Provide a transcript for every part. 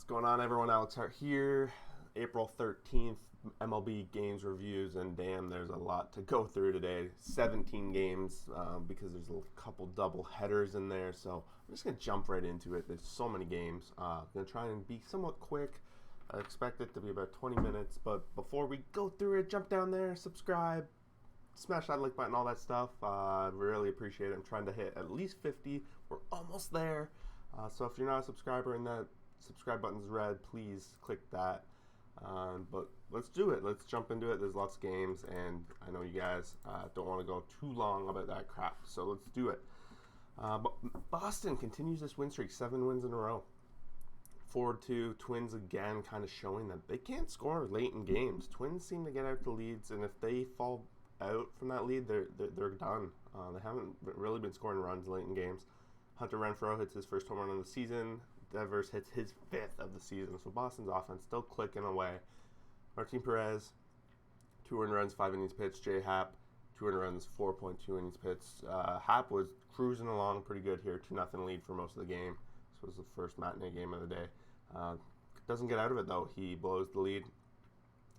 going on, everyone? Alex Hart here. April 13th, MLB games reviews, and damn, there's a lot to go through today. 17 games because there's a couple double headers in there, so I'm just going to jump right into it. There's so many games. I'm going to try and be somewhat quick. I expect it to be about 20 minutes, but before we go through it, jump down there, subscribe, smash that like button, all that stuff. I really appreciate it. I'm trying to hit at least 50. We're almost there. So if you're not a subscriber and that subscribe button's red, please click that. But let's do it. Let's jump into it. There's lots of games, and I know you guys don't want to go too long about that crap. So let's do it. But Boston continues this win streak, 7 wins in a row. 4-2. Twins again kind of showing that they can't score late in games. Twins seem to get out the leads, and if they fall out from that lead, they're done. They haven't really been scoring runs late in games. Hunter Renfroe hits his first home run of the season. Devers hits his 5th of the season. So Boston's offense still clicking away. Martin Perez, 2 earned runs, 5 innings pitched. J Happ, 2 earned runs, 4.2 innings pitched. Happ was cruising along pretty good here, 2-0 lead for most of the game. This was the first matinee game of the day. Doesn't get out of it though. He blows the lead,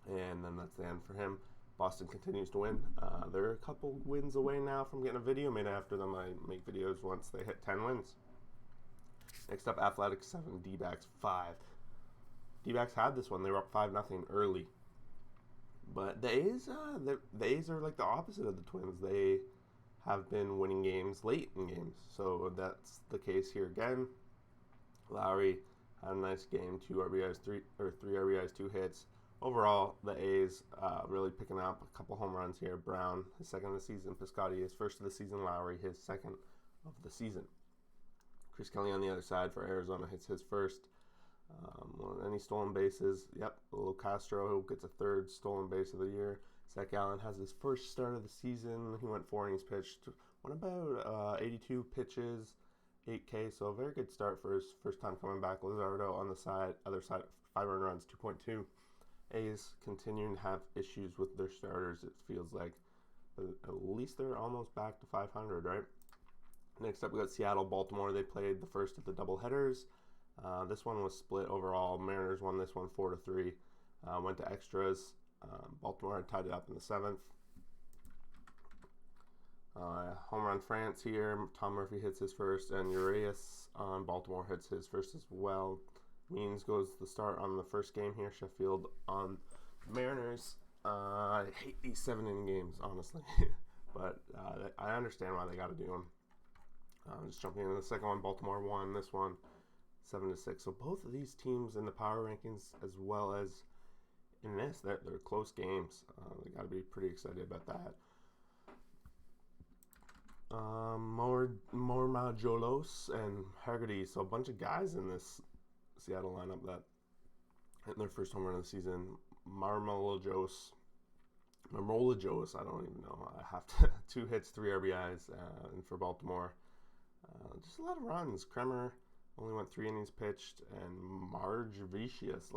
and then that's the end for him. Boston continues to win. They're a couple wins away now from getting a video made after them. I make videos once they hit 10 wins. Next up, Athletics 7, D-backs 5. D-backs had this one. They were up 5-0 early. But the A's are like the opposite of the Twins. They have been winning games late in games. So that's the case here again. Lowry had a nice game, 2 RBIs, 3 RBIs, 2 hits. Overall, the A's really picking up a couple home runs here. Brown, his second of the season. Piscotty, his first of the season. Lowry, his second of the season. Chris Kelly on the other side for Arizona hits his first. Any stolen bases? Yep, Lil Castro, who gets a 3rd stolen base of the year. Zach Allen has his first start of the season. He went 4 innings pitched. Went about 82 pitches, 8K. So a very good start for his first time coming back. Luzardo on the other side, 5 earned runs, 2.2. A's continuing to have issues with their starters, it feels like. But at least they're almost back to 500, right? Next up, we got Seattle, Baltimore. They played the first of the doubleheaders. This one was split overall. Mariners won this one 4-3. Went to extras. Baltimore had tied it up in the 7th. Home run France here. Tom Murphy hits his first, and Urias on Baltimore hits his first as well. Means goes the start on the first game here. Sheffield on Mariners. I hate these 7-inning games, honestly. But I understand why they got to do them. Just jumping into the second one, Baltimore won this one 7-6. So both of these teams in the power rankings, as well as in this, they're close games. They got to be pretty excited about that. Marmajolos and Haggerty. So a bunch of guys in this Seattle lineup that hit their first home run of the season. Marmolajos, I don't even know. I have to 2 hits, 3 RBIs, and for Baltimore. Just a lot of runs. Kremer only went 3 innings pitched, and Marge Vicious.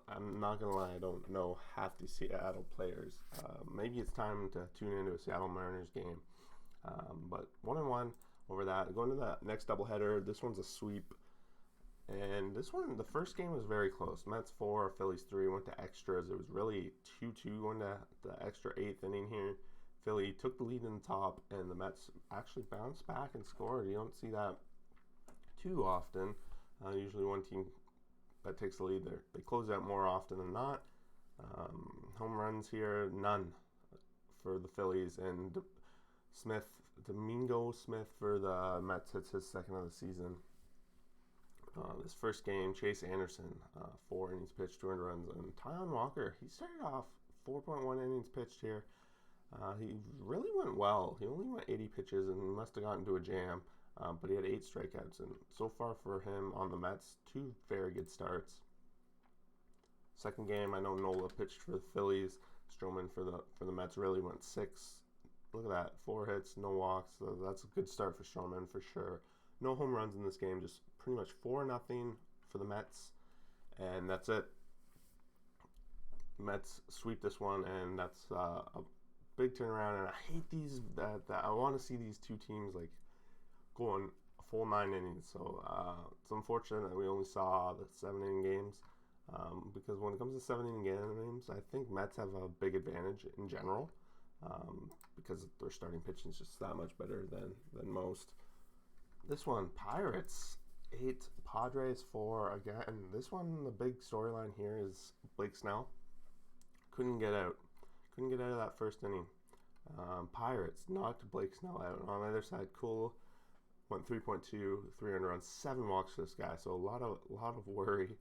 I'm not gonna lie, I don't know half the Seattle players. Maybe it's time to tune into a Seattle Mariners game. But 1-1 over that. Going to the next doubleheader. This one's a sweep, and this one, the first game was very close. Mets 4, Phillies 3. Went to extras. It was really 2-2 going to the extra 8th inning here. Philly took the lead in the top, and the Mets actually bounced back and scored. You don't see that too often. Usually one team that takes the lead, they close out more often than not. Home runs here, none for the Phillies. And Domingo Smith for the Mets hits his second of the season. This first game, Chase Anderson, 4 innings pitched, 2 earned runs. And Tyon Walker, he started off 4.1 innings pitched here. He really went well. He only went 80 pitches and he must have gotten to a jam, but he had 8 strikeouts. And so far for him on the Mets, 2 very good starts. Second game, I know Nola pitched for the Phillies. Stroman for the Mets really went 6. Look at that, 4 hits, no walks. So that's a good start for Stroman for sure. No home runs in this game, just pretty much 4-0 for the Mets, and that's it. Mets sweep this one, and that's a big turnaround. And I hate these. That I want to see these two teams like going full 9 innings. So it's unfortunate that we only saw the 7 inning games. Because when it comes to 7 inning games, I think Mets have a big advantage in general. Because their starting pitching is just that much better than most. This one, Pirates 8, Padres 4. Again, this one, the big storyline here is Blake Snell couldn't get out of that first inning. Pirates knocked Blake Snell out. On the other side, Cool went 3.2, 300 runs, 7 walks for this guy. So a lot of worry.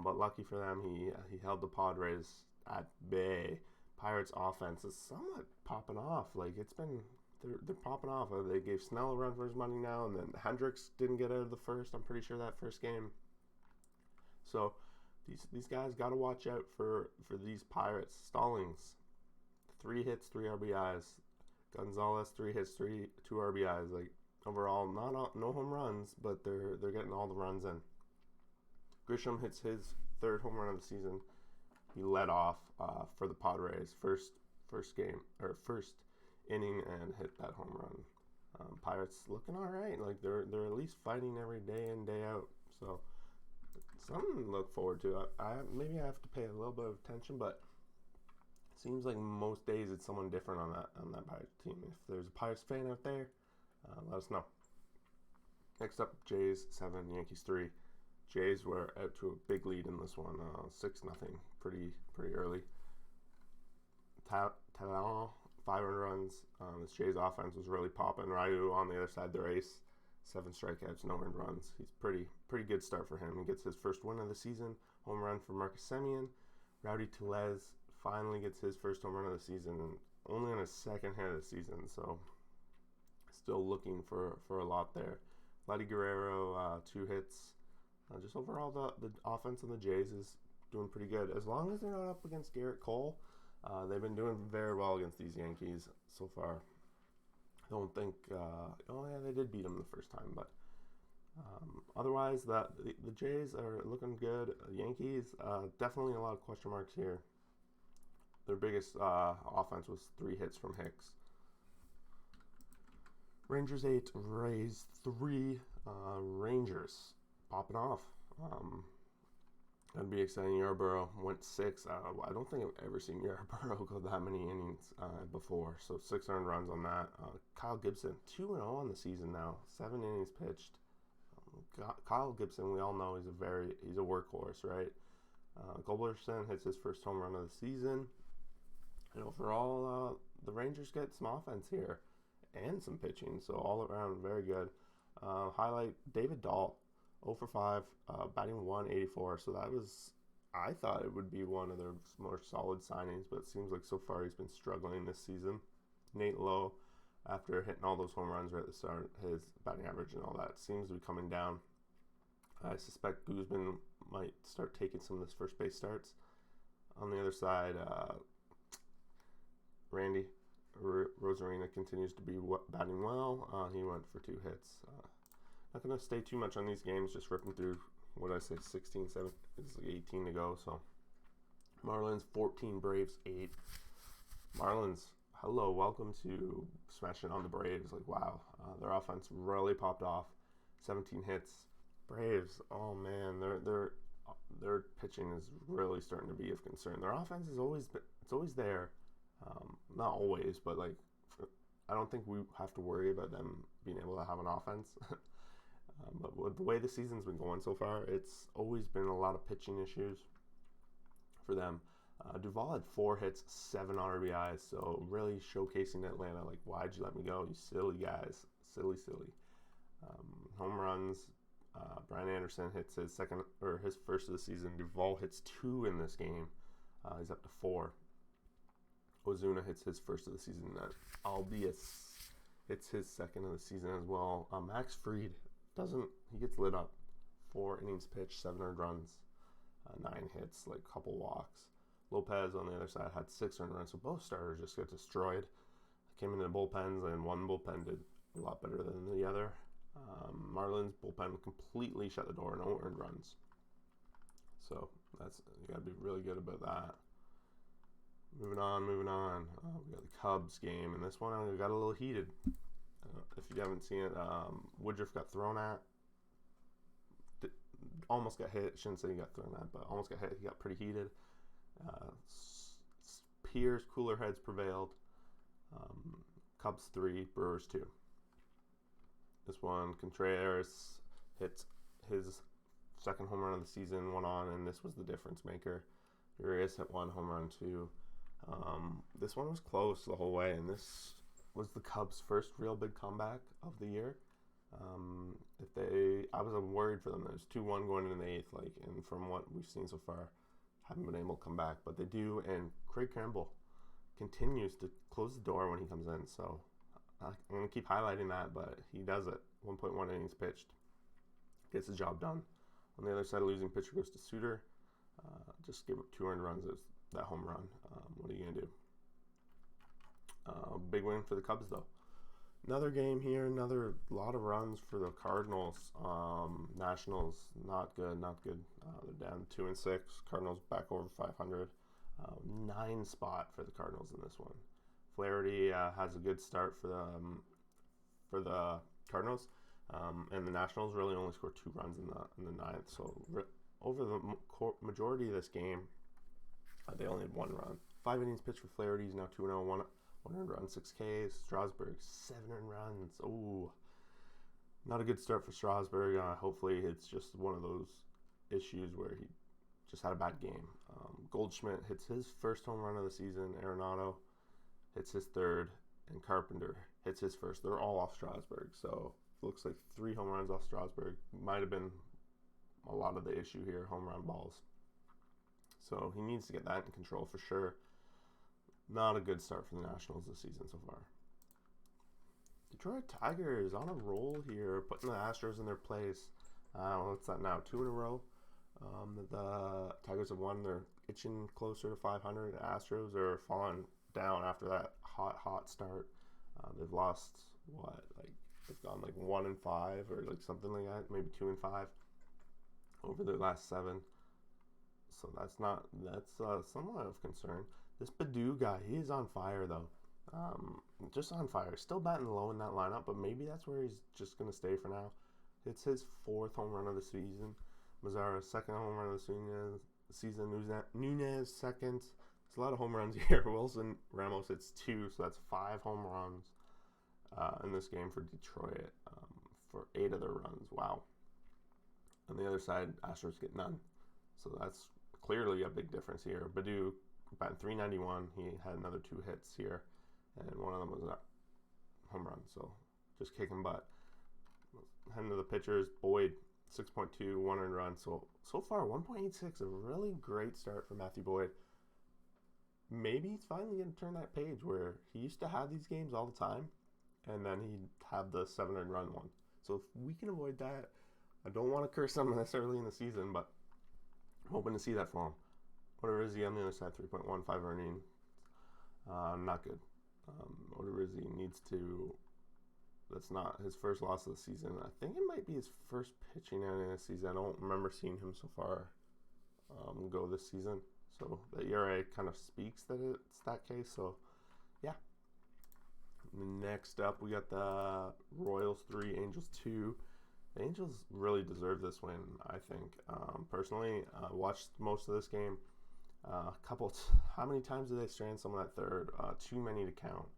But lucky for them, he held the Padres at bay. Pirates offense is somewhat popping off. Like they're popping off. They gave Snell a run for his money now, and then Hendricks didn't get out of the first. I'm pretty sure that first game. So these guys got to watch out for these Pirates. Stallings, 3 hits, 3 RBIs. Gonzalez, 3 hits, 2 RBIs. Like overall, no home runs, but they're getting all the runs in. Grisham hits his 3rd home run of the season. He led off for the Padres first inning and hit that home run. Pirates looking all right. Like they're at least fighting every day in, day out. So something to look forward to. Maybe I have to pay a little bit of attention, but it seems like most days it's someone different on that Pirates team. If there's a Pirates fan out there, let us know. Next up, Jays 7, Yankees 3. Jays were out to a big lead in this one, 6-0, pretty early. Talon, 500 runs. This Jays offense was really popping. Ryu on the other side, their ace, 7 strikeouts, no earned runs. He's pretty good start for him. He gets his first win of the season, home run for Marcus Semien. Rowdy Tellez finally gets his first home run of the season, and only on his 2nd hit of the season. So still looking for a lot there. Vladdy Guerrero, 2 hits. Just overall, the offense of the Jays is doing pretty good. As long as they're not up against Garrett Cole, they've been doing very well against these Yankees so far. I don't think, they did beat them the first time, but otherwise, the Jays are looking good. Yankees, definitely a lot of question marks here. Their biggest offense was 3 hits from Hicks. Rangers 8, Rays 3. Rangers popping off. That'd be exciting. Yarborough went 6. I don't think I've ever seen Yarborough go that many innings before. So 6 earned runs on that. Kyle Gibson, 2-0 on the season now. 7 innings pitched. Kyle Gibson, we all know he's a workhorse, right? Culberson hits his first home run of the season. And overall, the Rangers get some offense here and some pitching. So all around, very good. Highlight David Dahl. 0 for 5, batting 184. So I thought it would be one of their more solid signings, but it seems like so far he's been struggling this season. Nate Lowe, after hitting all those home runs right at the start, his batting average and all that seems to be coming down. I suspect Guzman might start taking some of his first base starts. On the other side, Randy Rosarina continues to be batting well. He went for 2 hits. Not going to stay too much on these games, just ripping through, 16, 7, it's like 18 to go, so. Marlins 14, Braves 8. Marlins, hello, welcome to smashing on the Braves. Like, wow, their offense really popped off. 17 hits. Braves, oh man, their pitching is really starting to be of concern. Their offense is always there. Not always, but like, I don't think we have to worry about them being able to have an offense. But with the way the season's been going so far, it's always been a lot of pitching issues for them. Duvall had 4 hits, 7 RBIs, so really showcasing Atlanta, like, why'd you let me go, you silly guys, silly. Home runs, Brian Anderson hits his first of the season. Duvall hits 2 in this game. He's up to 4. Ozuna hits his first of the season, albeit it's his 2nd of the season as well. Max Fried he gets lit up. 4 innings pitched, 7 earned runs, 9 hits, like a couple walks. Lopez on the other side had 6 earned runs, so both starters just get destroyed. Came into the bullpens, and one bullpen did a lot better than the other. Marlins bullpen completely shut the door, no earned runs. So you got to be really good about that. Moving on. We got the Cubs game, and this one got a little heated. If you haven't seen it, Woodruff got thrown at. Almost got hit. Shouldn't say he got thrown at, but almost got hit. He got pretty heated. Pierce, cooler heads prevailed. Cubs 3, Brewers 2. This one, Contreras hits his second home run of the season, went on, and this was the difference maker. Urias hit 1 home run, 2. This one was close the whole way, and this was the Cubs' first real big comeback of the year. I was worried for them. There's 2-1 going into the 8th, and from what we've seen so far, haven't been able to come back, but they do. And Craig Campbell continues to close the door when he comes in. So I'm gonna keep highlighting that, but he does it. 1.1 innings pitched, gets the job done. On the other side, losing pitcher goes to Suter. Just give up 2 earned runs as that home run. What are you gonna do? Big win for the Cubs though. Another game here, another lot of runs for the Cardinals. Nationals, not good. They're down 2-6. Cardinals back over 500. 9 spot for the Cardinals in this one. Flaherty has a good start for the Cardinals, and the Nationals really only scored 2 runs in the 9th. So over the majority of this game, they only had 1 run. 5 innings pitched for Flaherty. He's now 2-0, 1 earned run, 6 Ks. Strasburg, 7 earned runs. Oh, not a good start for Strasburg. Hopefully it's just one of those issues where he just had a bad game. Goldschmidt hits his first home run of the season. Arenado hits his 3rd, and Carpenter hits his 1st. They're all off Strasburg, so it looks like 3 home runs off Strasburg. Might have been a lot of the issue here, home run balls. So he needs to get that in control for sure. Not a good start for the Nationals this season so far. Detroit Tigers on a roll here, putting the Astros in their place. What's that now? 2 in a row. The Tigers have won. They're itching closer to 500. Astros are falling down after that hot start. They've lost they've gone 1-5 or something like that, maybe 2-5 over their last 7. So that's somewhat of concern. This Badu guy, he is on fire though. Just on fire. Still batting low in that lineup, but maybe that's where he's just gonna stay for now. It's his 4th home run of the season. Mazzara's 2nd home run of the season. Nunez 2nd. There's a lot of home runs here. Wilson Ramos hits 2, so that's 5 home runs in this game for Detroit for 8 of their runs. Wow. On the other side, Astros get none. So that's clearly a big difference here. Badu batting .391. He had another 2 hits here, and one of them was a home run. So just kicking butt. Heading to the pitchers, Boyd 6.2, 1 earned run. So far 1.86, a really great start for Matthew Boyd. Maybe he's finally going to turn that page where he used to have these games all the time, and then he'd have the 7 earned run one. So if we can avoid that, I don't want to curse him this early in the season, but I'm hoping to see that for him. Odorizzi on the other side, 3.15 earning. Not good. Odorizzi needs to... That's not his first loss of the season. I think it might be his first pitching outing of the season. I don't remember seeing him so far go this season. So the ERA kind of speaks that it's that case. So, yeah. Next up, we got the Royals 3, Angels 2. The Angels really deserve this win, I think. Personally, watched most of this game. How many times did they strand someone at 3rd? Too many to count.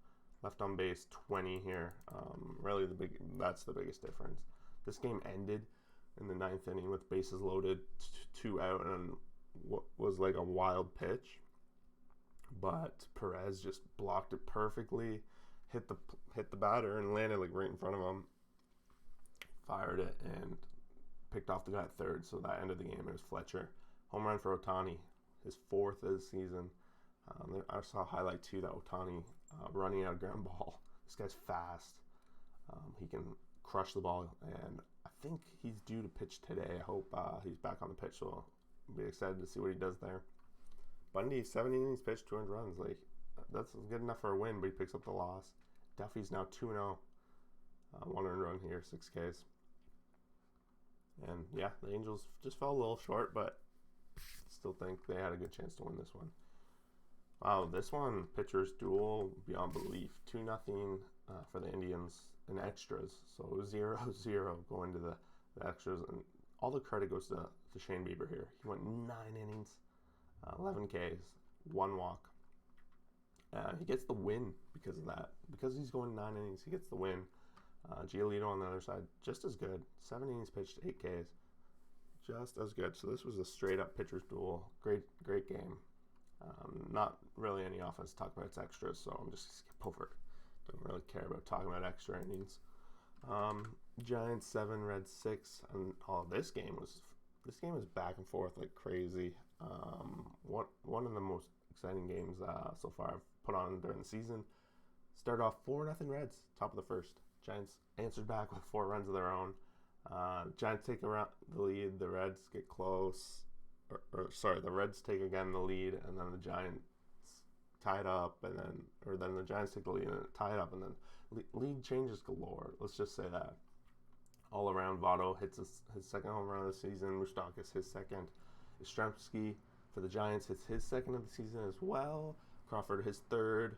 Left on base 20 here. Really, that's the biggest difference. This game ended in the 9th inning with bases loaded, 2 out, and what was like a wild pitch. But Perez just blocked it perfectly, hit the batter, and landed right in front of him. Fired it and picked off the guy at 3rd. So that ended the game. It was Fletcher. Home run for Ohtani, his 4th of the season. I saw a highlight too that Ohtani running out of ground ball. This guy's fast. He can crush the ball, and I think he's due to pitch today. I hope he's back on the pitch, so I'll be excited to see what he does there. Bundy, 7 innings pitched, 200 runs. That's good enough for a win, but he picks up the loss. Duffy's now 2-0. 1 earned run here, 6 Ks. And yeah, the Angels just fell a little short, but still think they had a good chance to win this one. Wow, this one, pitchers duel beyond belief. 2-0 for the Indians. in extras. So it was 0-0 going to the extras. And all the credit goes to Shane Bieber here. He went 9 innings, 11 Ks, 1 walk. He gets the win because of that. Because he's going 9 innings, he gets the win. Giolito on the other side, just as good. 7 innings pitched, 8 Ks. Just as good. So this was a straight-up pitcher's duel. Great game. Not really any offense to talk about. It's extras, so I'm just skip over it. Don't really care about talking about extra innings. Giants 7, Reds 6, and this game was back and forth like crazy. One of the most exciting games so far I've put on during the season. Started off 4-0 Reds, top of the first. Giants answered back with 4 runs of their own. Giants take around the lead. The Reds get close. The Reds take again the lead, and then the Giants tie it up, and then the Giants take the lead and tie it up, and then lead changes galore. Let's just say that. All around, Votto hits his second home run of the season. Moustakas his second. Yastrzemski for the Giants hits his second of the season as well. Crawford his third.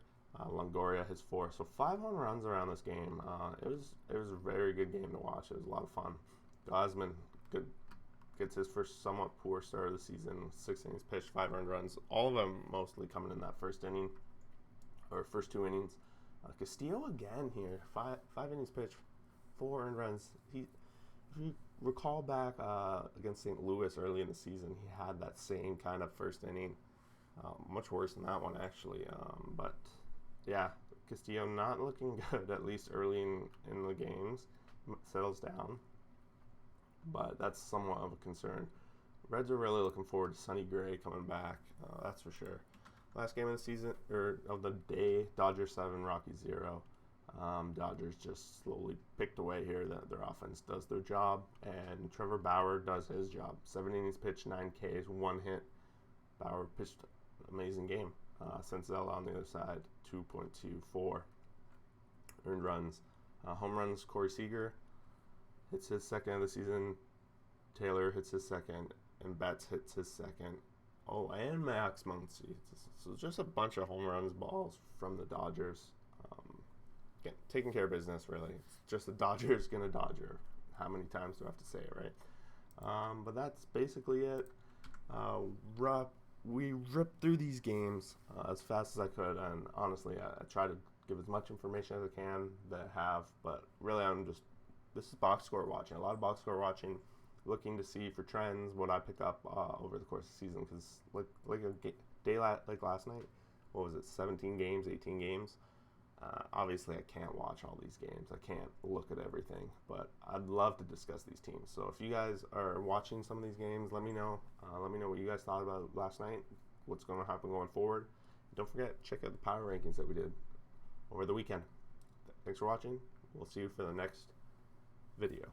Longoria his fourth. So 5 home runs around this game. It was a very good game to watch. It was a lot of fun. Gosman gets his first somewhat poor start of the season. 6 innings pitched, 5 earned runs. All of them mostly coming in that first inning or first 2 innings. Castillo again here. 5 innings pitched, 4 earned runs. If you recall back against St. Louis early in the season, he had that same kind of first inning. Much worse than that one actually. But yeah, Castillo not looking good, at least early in the games. Settles down, but that's somewhat of a concern. Reds are really looking forward to Sonny Gray coming back, that's for sure. Last game of the season, or of the day, Dodgers 7, Rockies 0. Dodgers just slowly picked away here. Their offense does their job, and Trevor Bauer does his job. 7 innings pitched, 9 Ks, 1 hit. Bauer pitched an amazing game. Senzel on the other side, 2.24 earned runs. Home runs, Corey Seager hits his second of the season. Taylor hits his second, and Betts hits his second. Oh, and Max Muncy. So just a bunch of home runs, balls from the Dodgers. Again, taking care of business, really. It's just the Dodgers gonna Dodger. How many times do I have to say it, right? But that's basically it. We ripped through these games as fast as I could, and honestly, I try to give as much information as I can that I have, but really this is box score watching, a lot of box score watching, looking to see for trends, what I pick up over the course of the season, because like a day like last night, what was it, 17 games, 18 games? Obviously, I can't watch all these games. I can't look at everything, but I'd love to discuss these teams. So if you guys are watching some of these games, let me know. Let me know what you guys thought about last night, what's going to happen going forward. Don't forget, check out the power rankings that we did over the weekend. Thanks for watching. We'll see you for the next video.